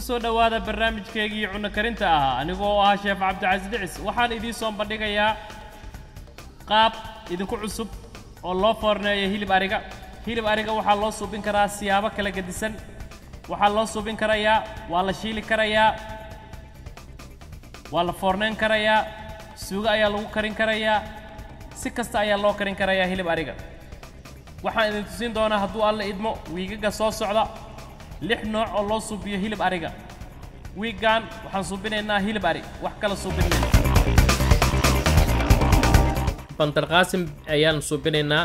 soo dhawaada barnaamijkeygii cunno karinta ah anigoo ah Sheef Cabdicasiis Dhicis waxaan idin soo bandhigayaa qaab idinku cusub oo loo foorneeyo hilib ariga waxaa loo suubin karaa siyaabo kala gedisan waxaa loo suubin karayaa waa la shiili karayaa waa la foorneen karayaa suugo ayaa lagu karin karayaa si kasta ayaa loo karin karayaa hilib ariga waxaan idin tusin doonaa hadduu alla idmo wiigaga soo socda 6 nooc oo loo suubiyo hilib ariga wiigan waxaan suubinaynaa hilib ari wax kala suubinayna Bandar Qasim ayaan suubinaynaa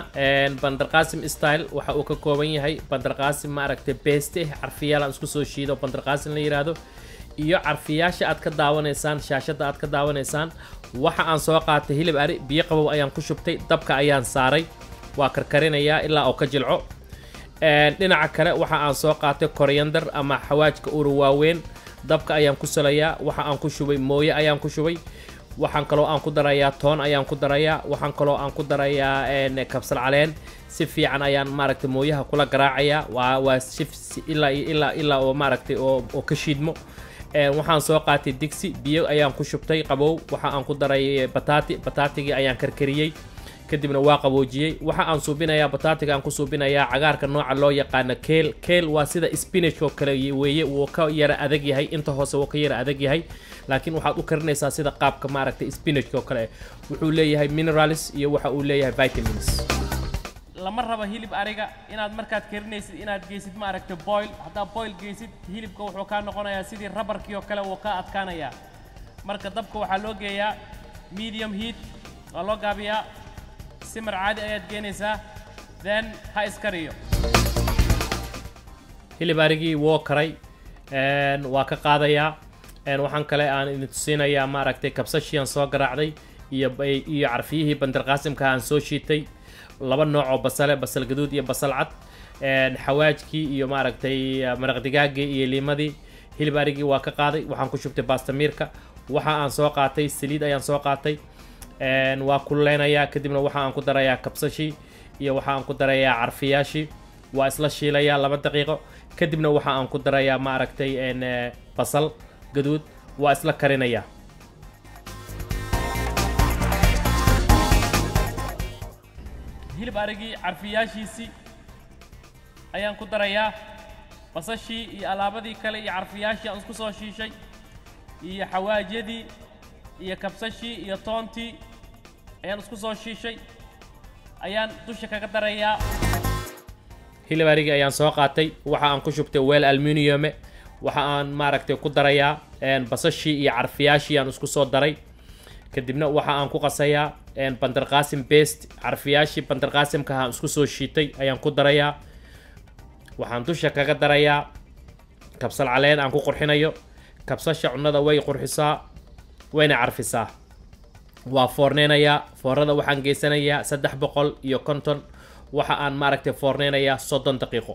Bandar Qasim style waxa uu ka kooban yahay Bandar Qasim ma aragtay paste carfiyaal aan isku soo shiido Bandar Qasim la yiraahdo iyo carfiyaasha aad ka daawanaysaan shaashada aad ka daawanaysaan waxa aan soo qaatay hilib ari biyo qabow ayaan ku shubtay dabka ayaan saaray waa karkarinayaa ilaa oo ka jilco dhinaca kale waxa aan soo qaatay coriander ama xawaajka uru waaweyn dabka ayaan ku salayaa waxa aan ku shubay mooye ayaan ku shubay waxaan kaloo aan ku darayaa toon ayaan ku darayaa waxaan kaloo aan ku darayaa kabsar caleen si fiican ayaan maaragtay mooyaha kula garaacaya waa ilaa oo maaragtay oo ka shiidmo waxaan soo qaatay digsi biyo ayaan ku shubtay qabow waxa aan ku daray bataatigi ayaan karkariyay kadibna waa qaboojiyay waxa aan suubinayaa bataatiga aan ku suubinayaa cagaarka nooca loo yaqaan keel waa sida spinach oo kale weeye uu ka yara adag yahay inta hoose uu ka yara adag yahay laakiin waxaad u karinaysaa sida qaabka maaragtay spinach oo kale wuxuu leeyahay minerals iyo waxa uu leeyahay vitamins lama raba hilib ariga inaad markaad karinaysid inaad geysid maaragtay boil hadaa boil geysid hilibka wuxuu ka noqonayaa sidii rubberkii oo kale uu ka adkaanaya marka dabka waxa loo geeyaa medium heat oo loo gaabiyaa simir caadi ayaad geenaysaa then ha iskariyo hilib arigii woo karay waa ka qaadayaa waxaan kale aan idin tusinayaa maaragtay kabsashiyan soo garaacday iyo carfiyihii Bandar Qasimka aan soo shiitay laba nooc oo basal gaduud iyo basal cad xawaajkii iyo maaragtay maraq digaagii iyo liimadii hilib arigii waa ka qaaday waxaan ku shubtay baastamiirka waxa aan soo qaatay saliid ayaan soo qaatay waa kuleenayaa kadibna waxa aan ku darayaa kabsashi iyo waxa aan ku darayaa carfiyaashii waa isla shiilayaa 2 daqiiqo kadibna waxa aan ku darayaa maaragtay basal gaduud waa isla karinayaa hilib arigii carfiyaashiisi ayaan ku darayaa basashii iyo alaabadii kale iyo carfiyaashii aan isku soo shiishay iyo xawaajyadii iyo kabsashii iyo toontii ayaan isku soo shiishay ayaan dusha kaga darayaa hilib arigii ayaan soo qaatay waxa aan ku shubtay weel aluminium waxa aan maaragtay ku darayaa basashii iyo carfiyaashii aan isku soo daray kadibna waxa aan ku qasayaa Bandar Qasim paste carfiyaashii Bandar Qasimka aan isku soo shiitay ayaan ku darayaa waxaan dusha kaga darayaa kabsar caleen aan ku qurxinayo kabsasha cunnada way qurxisaa wayna carfisaa waa foorneenayaa foornada waxaan geysanayaa 350 waxa aan maaragtay foorneenayaa 30 daqiiqo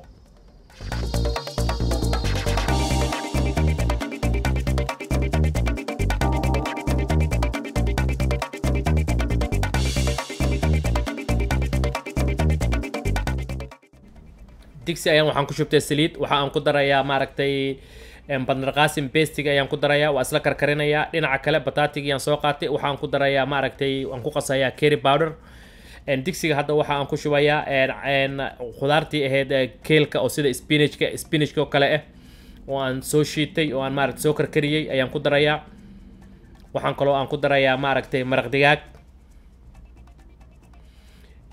digsi ayaan waxaan ku shubtay saliid waxa aan ku darayaa maaragtay Bandar Qasim paste ayaan ku darayaa waa isla karkarinayaa dhinaca kale bataatigi aan soo qaatay waxaan ku darayaa maaragtay aan ku qasayaa curry powder digsiga hadda waxa aan ku shubayaa khudaartii ahayd keelka oo sida spinachka oo kale oo aan soo shiitay oo aan maaragtay soo karkariyay ayaan ku darayaa waxaan kaloo aan ku darayaa maaragtay maraq digaag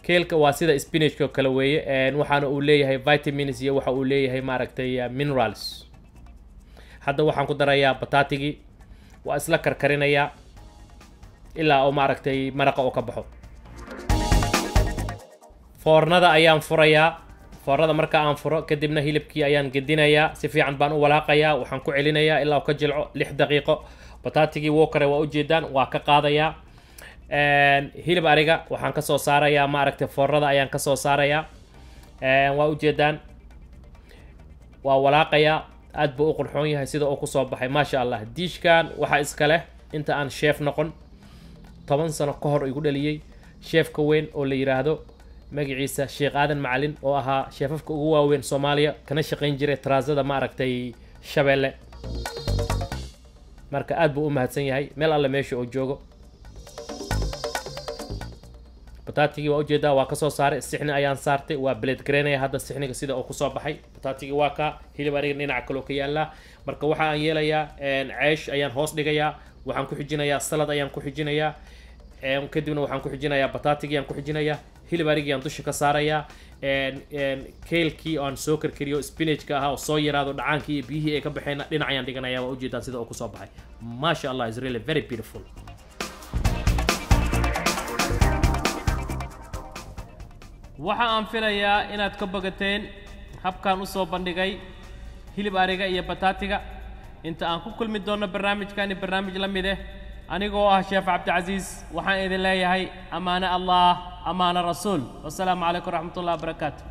keelka waa sida spinachka oo kale weeye waxaana uu leeyahay vitamins iyo waxa uu leeyahay maaragtay minerals hadda waxaan ku darayaa bataatigi waa isla karkarinayaa ilaa oo maaragtay maraqa oo ka baxo foornada ayaan furayaa foornada marka aan furo kadibna hilibkii ayaan gedinayaa si fiican baan u walaaqayaa waxaan ku celinayaa ilaa oo ka jilco 6 daqiiqo bataatigii woo karay waa u jeedaan waa ka qaadayaa hilib ariga waxaan ka soo saarayaa maaragtay foornada ayaan ka soo saarayaa waa u jeedaan waa walaaqayaa aad buu u qurxoon yahay sida uu ku soo baxay maasha Allah diishkan waxa iska leh inta aan chef noqon 10 sano ka hor igu dhaliyay chefka weyn oo la yiraahdo magaciisa Sheekh Aadan Macalin oo ahaa chefafka ugu waaweyn Soomaaliya kana shaqeyn jiray taraasada maaragtay Shabeelle marka aad buu u mahadsan yahay meel alle meesha oo joogo bataatigii waa ujeedaa waa ka soo saaray sixni ayaan saartay waa blade grainaya hadda sixniga sida uu ku soo baxay bataatigii waa ka hilib ariga dhinaca kale oo ka yaala marka waxa aan yeelayaa ceesh ayaan hoos dhigayaa waxaan ku xijinayaa salad ayaan ku xijinayaa kadibna waxaan ku xijinayaa bataatigii aan ku xijinayaa hilib arigii aan dusha ka saarayaa keelkii aan soo karkariyo spinachka ahaa oo soo yaraado dhacaankii iyo biyihii ay ka baxeen dhinac ayaan dhiganayaa waa ujeedaa sida uu ku soo baxay maasha allah is really very beautiful waxa aan filayaa inaad ka bogateen habkaan u soo bandhigay hilib ariga iyo bataatiga inta aan ku kulmi doono barnaamijkani barnaamij la mid ah anigoo ah sheekh cabdicasiis waxaan idin leeyahay amaana allah amaana rasuul wassalaamu calaykum waraxmatullahi wabarakaatu